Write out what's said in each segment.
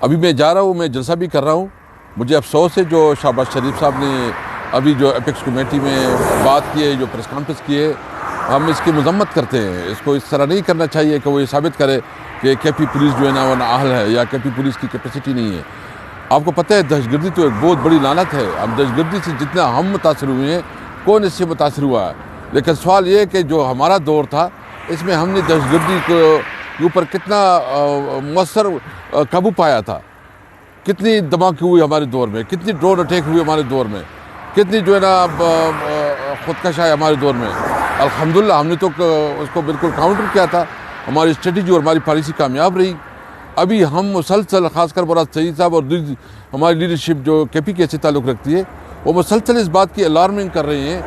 ابھی میں جا رہا ہوں، میں جلسہ بھی کر رہا ہوں. مجھے افسوس ہے جو شہباز شریف صاحب نے ابھی جو اپیکس کمیٹی میں بات کی ہے، جو پریس کانفرنس کی ہے، ہم اس کی مذمت کرتے ہیں. اس کو اس طرح نہیں کرنا چاہیے کہ وہ یہ ثابت کرے کہ کے پی پولیس جو ہے نا وہ نااہل ہے یا کے پی پولیس کی کیپیسٹی نہیں ہے. آپ کو پتہ ہے دہشت گردی تو ایک بہت بڑی لعنت ہے. ہم دہشت گردی سے جتنا ہم متاثر ہوئے ہیں، کون اس سے متاثر ہوا ہے؟ لیکن سوال یہ ہے کہ جو ہمارا دور تھا اس میں ہم نے دہشت گردی کے اوپر کتنا مؤثر قابو پایا تھا. کتنی دھماکے ہوئی ہمارے دور میں، کتنی ڈرون اٹیک ہوئے ہمارے دور میں، کتنی جو ہے نا خودکش آئے ہمارے دور میں. الحمدللہ ہم نے تو اس کو بالکل کاؤنٹر کیا تھا. ہماری اسٹریٹجی اور ہماری پالیسی کامیاب رہی. ابھی ہم مسلسل، خاص کر مراد سعید صاحب اور ہماری لیڈرشپ جو کے پی کے سے تعلق رکھتی ہے، وہ مسلسل اس بات کی الارمنگ کر رہی ہیں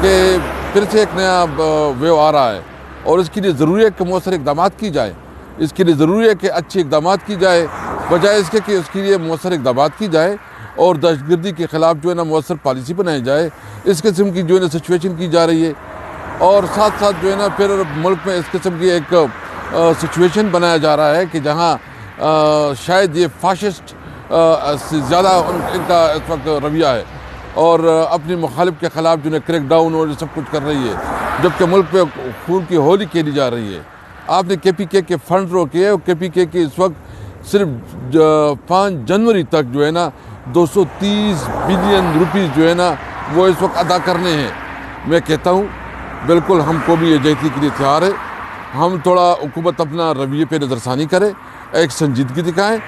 کہ پھر سے ایک نیا ویو آ رہا ہے اور اس کے لیے ضروری ہے کہ مؤثر اقدامات کی جائے. اس کے لیے ضروری ہے کہ اچھے اقدامات کی جائے، بجائے اس کے کہ اس کے لیے مؤثر اقدامات کی جائے اور دہشت گردی کے خلاف جو ہے نا مؤثر پالیسی بنائی جائے. اس قسم کی جو ہے نا سچویشن کی جا رہی ہے اور ساتھ ساتھ جو ہے نا پھر ملک میں اس قسم کی ایک سچویشن بنایا جا رہا ہے کہ جہاں شاید یہ فاشسٹ سے زیادہ ان کا اس وقت رویہ ہے اور اپنی مخالف کے خلاف جو ہے کریک ڈاؤن اور سب کچھ کر رہی ہے، جبکہ ملک پہ خون کی ہولی کھیلی جا رہی ہے. آپ نے کے پی کے فنڈ روکے اور کے پی کے اس وقت صرف 5 جنوری تک جو ہے نا 230 بلین روپیز جو ہے نا وہ اس وقت ادا کرنے ہیں. میں کہتا ہوں بالکل ہم قومی یکجہتی کے لیے تیار ہے. ہم تھوڑا حکومت اپنا رویے پہ نظر ثانی کرے، ایک سنجیدگی دکھائیں.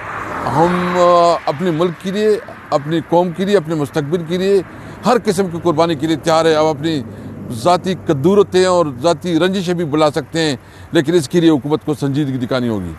ہم اپنے ملک کے لیے، اپنی قوم کے لیے، اپنے مستقبل کے لیے ہر قسم کی قربانی کے لیے تیار ہے. اب اپنی ذاتی قدورتیں اور ذاتی رنجشیں بھی بلا سکتے ہیں، لیکن اس کے لیے حکومت کو سنجیدگی دکھانی ہوگی.